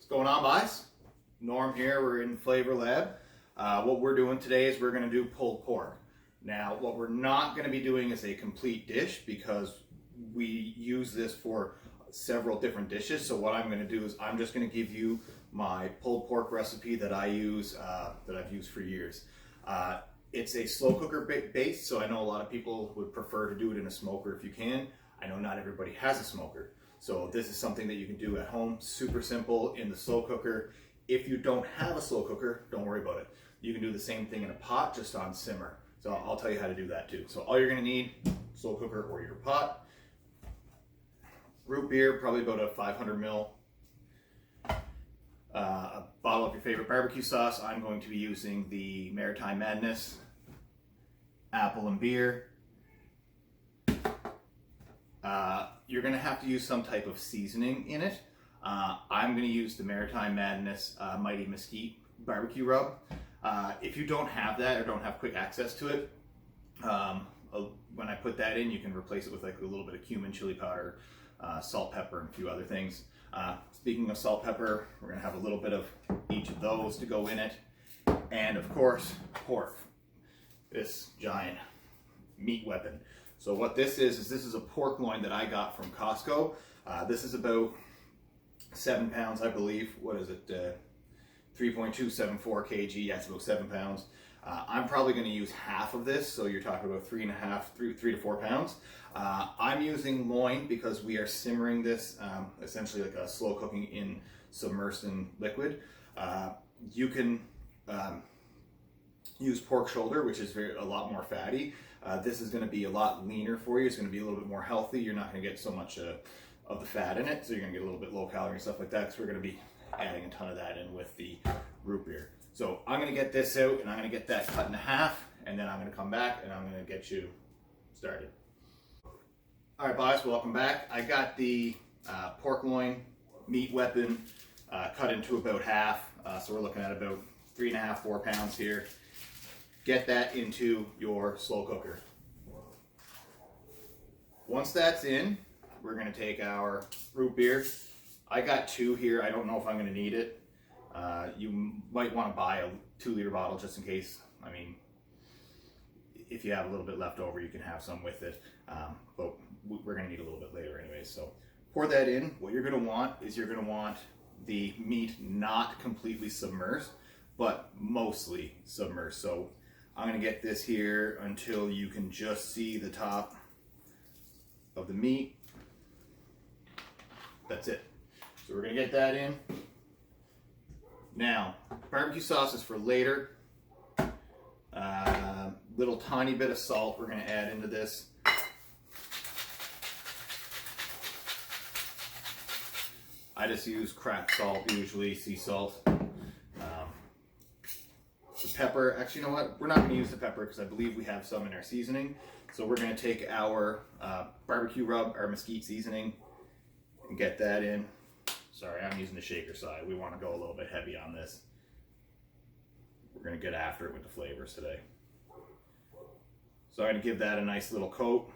Going on, guys? Norm here. We're in Flavor Lab. What we're doing today is we're going to do pulled pork. Now, what we're not going to be doing is a complete dish because we use this for several different dishes. So what I'm going to do is I'm just going to give you my pulled pork recipe that I use, that I've used for years. It's a slow cooker base, so I know a lot of people would prefer to do it in a smoker if you can. I know not everybody has a smoker. So this is something that you can do at home, super simple in the slow cooker. If you don't have a slow cooker, don't worry about it. You can do the same thing in a pot, just on simmer. So I'll tell you how to do that too. So all you're gonna need, slow cooker or your pot, root beer, probably about a 500 ml, a bottle of your favorite barbecue sauce. I'm going to be using the Maritime Madness apple and beer. You're going to have to use some type of seasoning in it. I'm going to use the Maritime Madness Mighty Mesquite barbecue rub. If you don't have that or don't have quick access to it, when I put that in, you can replace it with like a little bit of cumin, chili powder, salt, pepper, and a few other things. Speaking of salt, pepper, we're going to have a little bit of each of those to go in it. And of course, pork, this giant meat weapon. So what this is a pork loin that I got from Costco. This is about 7 pounds, I believe. What is it? 3.274 kg. Yeah, it's about 7 pounds. I'm probably going to use half of this, so you're talking about 3 to 4 pounds. I'm using loin because we are simmering this essentially like a slow cooking in submersed in liquid. You can use pork shoulder, which is a lot more fatty. This is going to be a lot leaner for you. It's going to be a little bit more healthy. You're not going to get so much of the fat in it, so you're going to get a little bit low calorie and stuff like that, because we're going to be adding a ton of that in with the root beer. So I'm going to get this out and I'm going to get that cut in half, and then I'm going to come back and I'm going to get you started. All right, boys, welcome back. I got the pork loin meat weapon cut into about half, so we're looking at about 3.5 to 4 pounds here. Get that into your slow cooker. Once that's in, we're going to take our root beer. I got 2 here. I don't know if I'm going to need it. You might want to buy a 2-liter bottle just in case. I mean, if you have a little bit left over, you can have some with it. But we're going to need a little bit later anyway. So pour that in. What you're going to want is you're going to want the meat not completely submersed, but mostly submersed. So I'm going to get this here until you can just see the top of the meat. That's it. So we're going to get that in. Now, barbecue sauce is for later. Little tiny bit of salt we're going to add into this. I just use cracked salt, usually sea salt. The pepper, actually, you know what? We're not going to use the pepper because I believe we have some in our seasoning. So we're going to take our barbecue rub, our mesquite seasoning, and get that in. Sorry, I'm using the shaker side. We want to go a little bit heavy on this. We're going to get after it with the flavors today. So I'm going to give that a nice little coat.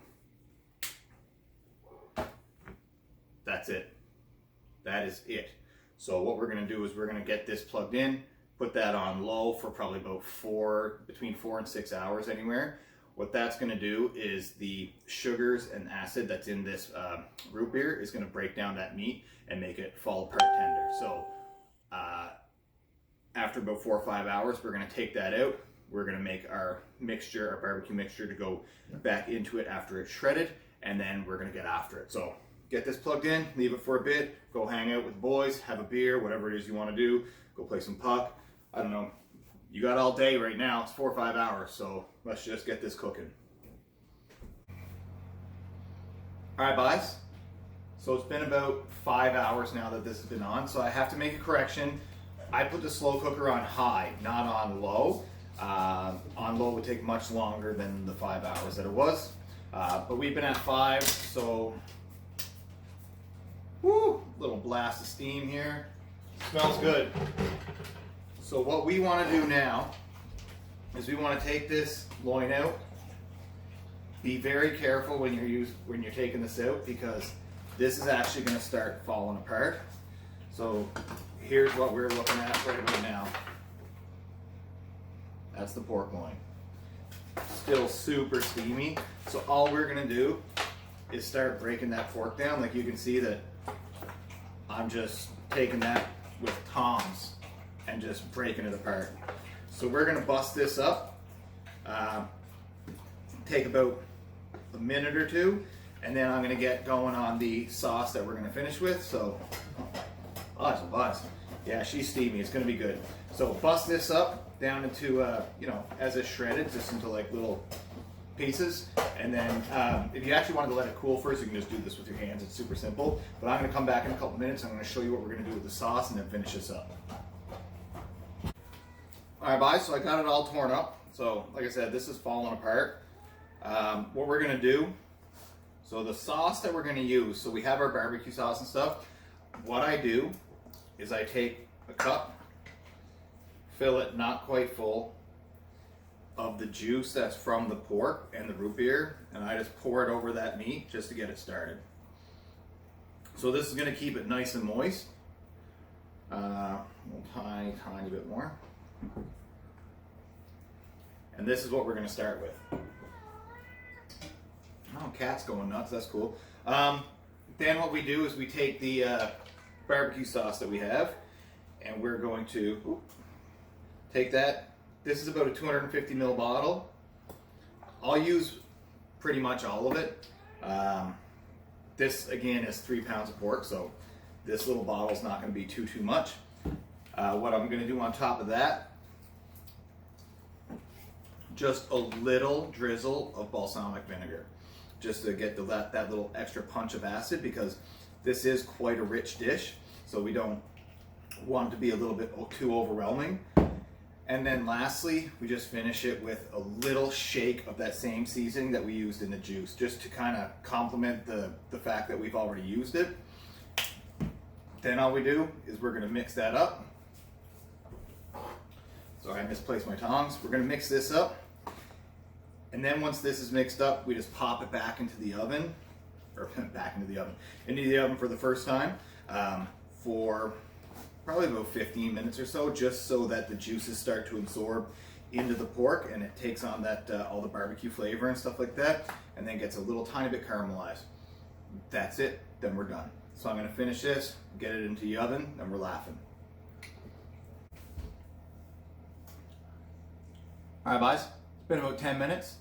That's it. That is it. So what we're going to do is we're going to get this plugged in, put that on low for probably about between 4 and 6 hours anywhere. What that's going to do is the sugars and acid that's in this root beer is going to break down that meat and make it fall apart tender. So after about 4 or 5 hours, we're going to take that out. We're going to make our mixture, our barbecue mixture, to go back into it after it's shredded, and then we're going to get after it. So get this plugged in, leave it for a bit, go hang out with the boys, have a beer, whatever it is you want to do, go play some puck. I don't know. You got all day right now. It's 4 or 5 hours, so let's just get this cooking. All right, guys. So it's been about 5 hours now that this has been on, so I have to make a correction. I put the slow cooker on high, not on low. On low would take much longer than the 5 hours that it was. But we've been at 5, so woo, little blast of steam here. Smells good. So what we want to do now is we want to take this loin out. Be very careful when you're taking this out, because this is actually going to start falling apart. So here's what we're looking at right about now. That's the pork loin. Still super steamy. So all we're gonna do is start breaking that pork down. Like you can see that I'm just taking that with tongs and just breaking it apart. So we're gonna bust this up, take about a minute or two, and then I'm gonna get going on the sauce that we're gonna finish with. So, oh, it's a buzz. Yeah, she's steamy, it's gonna be good. So bust this up down into, you know, as it's shredded, just into like little pieces. And then if you actually wanted to let it cool first, you can just do this with your hands. It's super simple. But I'm gonna come back in a couple minutes. I'm gonna show you what we're gonna do with the sauce and then finish this up. All right, guys, so I got it all torn up. So like I said, this is falling apart. What we're gonna do, so the sauce that we're gonna use, so we have our barbecue sauce and stuff. What I do is I take a cup, fill it not quite full of the juice that's from the pork and the root beer, and I just pour it over that meat just to get it started. So this is gonna keep it nice and moist. A tiny bit more. And this is what we're gonna start with. Oh, cat's going nuts, that's cool. Then what we do is we take the barbecue sauce that we have, and we're going to take that. This is about a 250 ml bottle. I'll use pretty much all of it. This again is 3 pounds of pork, so this little bottle is not going to be too much. What I'm going to do on top of that, just a little drizzle of balsamic vinegar, just to get that little extra punch of acid, because this is quite a rich dish, so we don't want it to be a little bit too overwhelming. And then lastly, we just finish it with a little shake of that same seasoning that we used in the juice, just to kind of complement the fact that we've already used it. Then all we do is we're going to mix that up. Sorry, I misplaced my tongs. We're going to mix this up. And then once this is mixed up, we just pop it back into the oven, or into the oven for the first time, for probably about 15 minutes or so, just so that the juices start to absorb into the pork and it takes on that all the barbecue flavor and stuff like that, and then gets a little tiny bit caramelized. That's it, then we're done. So I'm gonna finish this, get it into the oven, and we're laughing. All right, guys, it's been about 10 minutes.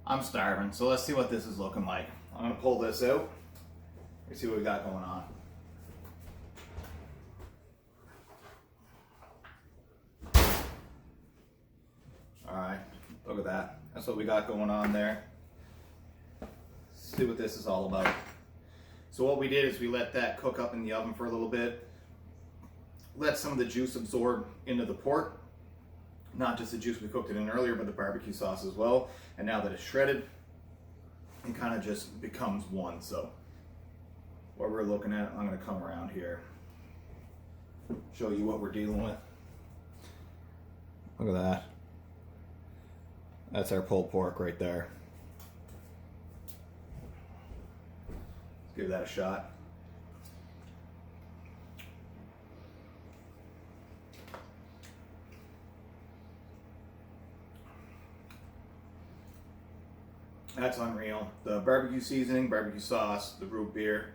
I'm starving, so let's see what this is looking like. I'm gonna pull this out and see what we got going on. All right, look at that. That's what we got going on there. See what this is all about. So what we did is we let that cook up in the oven for a little bit, let some of the juice absorb into the pork, not just the juice we cooked it in earlier, but the barbecue sauce as well. And now that it's shredded, it kind of just becomes one. So what we're looking at, I'm gonna come around here, show you what we're dealing with. Look at that. That's our pulled pork right there. Let's give that a shot. That's unreal. The barbecue seasoning, barbecue sauce, the root beer,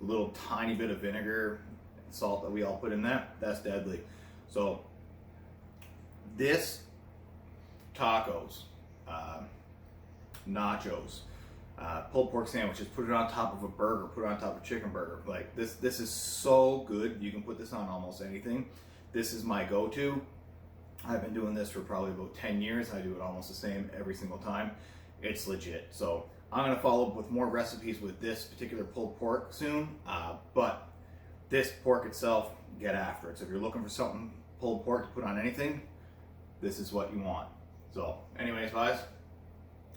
a little tiny bit of vinegar and salt that we all put in that, that's deadly. So this, tacos, nachos, pulled pork sandwiches, put it on top of a burger, put it on top of a chicken burger. Like this is so good. You can put this on almost anything. This is my go-to. I've been doing this for probably about 10 years. I do it almost the same every single time. It's legit. So I'm gonna follow up with more recipes with this particular pulled pork soon, but this pork itself, get after it. So if you're looking for something pulled pork to put on anything, this is what you want. So anyways, guys,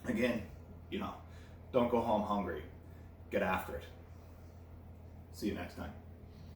again, you know, don't go home hungry. Get after it. See you next time.